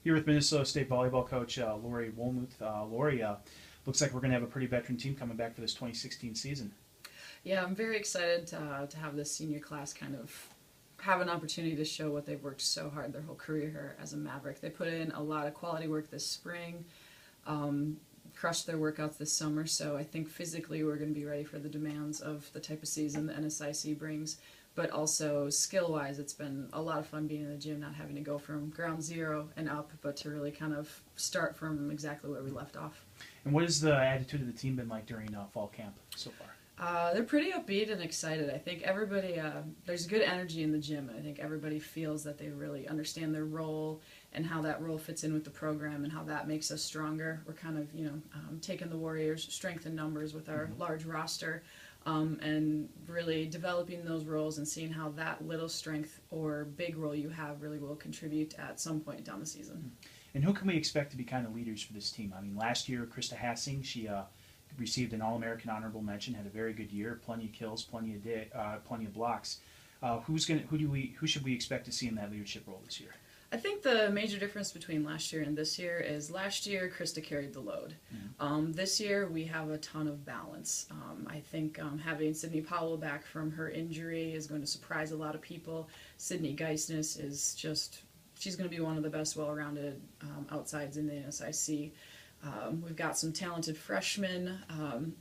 Here with Minnesota State volleyball coach Lori Wollmuth. Lori, looks like we're going to have a pretty veteran team coming back for this 2016 season. Yeah, I'm very excited to have this senior class kind of have an opportunity to show what they've worked so hard their whole career here as a Maverick. They put in a lot of quality work this spring, crushed their workouts this summer, so I think physically we're going to be ready for the demands of the type of season the NSIC brings. But also skill-wise, it's been a lot of fun being in the gym, not having to go from ground zero and up, but to really kind of start from exactly where we left off. And what has the attitude of the team been like during fall camp so far? They're pretty upbeat and excited. I think everybody, there's good energy in the gym, and I think everybody feels that they really understand their role and how that role fits in with the program and how that makes us stronger. We're kind of, taking the Warriors' strength in numbers with our large roster. And really developing those roles and seeing how that little strength or big role you have really will contribute at some point down the season. And who can we expect to be kind of leaders for this team? I mean, last year, Krista Hassing, she received an All-American honorable mention, had a very good year, plenty of kills, plenty of blocks. Who should we expect to see in that leadership role this year? I think the major difference between last year and this year is last year Krista carried the load. This year we have a ton of balance. I think having Sydney Powell back from her injury is going to surprise a lot of people. Sydney Geisness is she's going to be one of the best well-rounded outsides in the NSIC. We've got some talented freshmen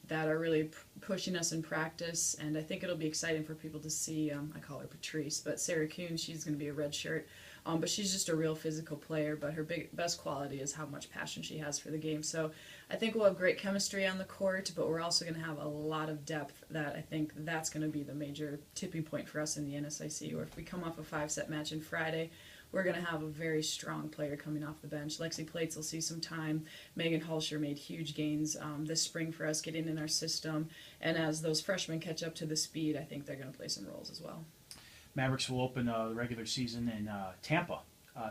that are really pushing us in practice, and I think it'll be exciting for people to see, I call her Patrice, but Sarah Kuhn, she's going to be a red shirt. But she's just a real physical player, but her best quality is how much passion she has for the game. So I think we'll have great chemistry on the court, but we're also going to have a lot of depth that I think that's going to be the major tipping point for us in the NSIC. Or if we come off a 5-set match on Friday, we're going to have a very strong player coming off the bench. Lexi Plates will see some time. Megan Hulsher made huge gains this spring for us getting in our system. And as those freshmen catch up to the speed, I think they're going to play some roles as well. Mavericks will open the regular season in Tampa.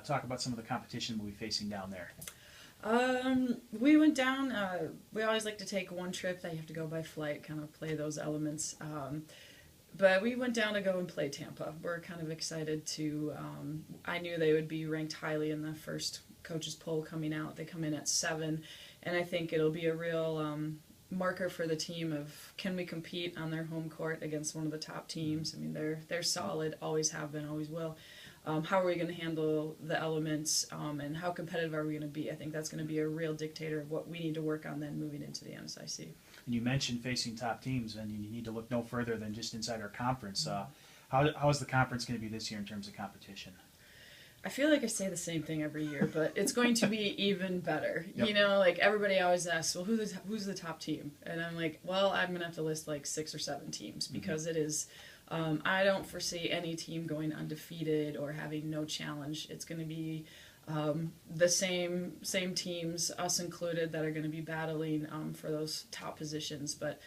Talk about some of the competition we'll be facing down there. We went down, we always like to take one trip that you have to go by flight, kind of play those elements. But we went down to go and play Tampa. We're kind of excited to, I knew they would be ranked highly in the first coaches poll coming out. They come in at 7, and I think it'll be a real marker for the team of can we compete on their home court against one of the top teams. I mean, they're solid, always have been, always will. How are we going to handle the elements, and how competitive are we going to be? I think that's going to be a real dictator of what we need to work on then moving into the NSIC. And you mentioned facing top teams, and you need to look no further than just inside our conference. How is the conference going to be this year in terms of competition? I feel like I say the same thing every year, but it's going to be even better. Yep. You know, like everybody always asks, well, who's the top team? And I'm like, well, I'm going to have to list like 6 or 7 teams because it is, I don't foresee any team going undefeated or having no challenge. It's going to be the same teams, us included, that are going to be battling for those top positions. But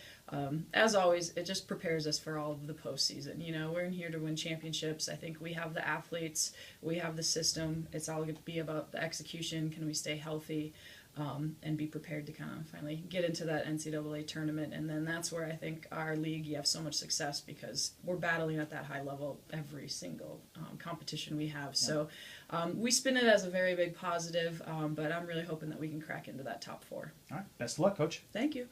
as always, it just prepares us for all of the postseason. You know, we're in here to win championships. I think we have the athletes, we have the system. It's all going to be about the execution. Can we stay healthy and be prepared to kind of finally get into that NCAA tournament? And then that's where I think our league, you have so much success because we're battling at that high level every single competition we have. So we spin it as a very big positive, but I'm really hoping that we can crack into that top 4. All right. Best of luck, Coach. Thank you.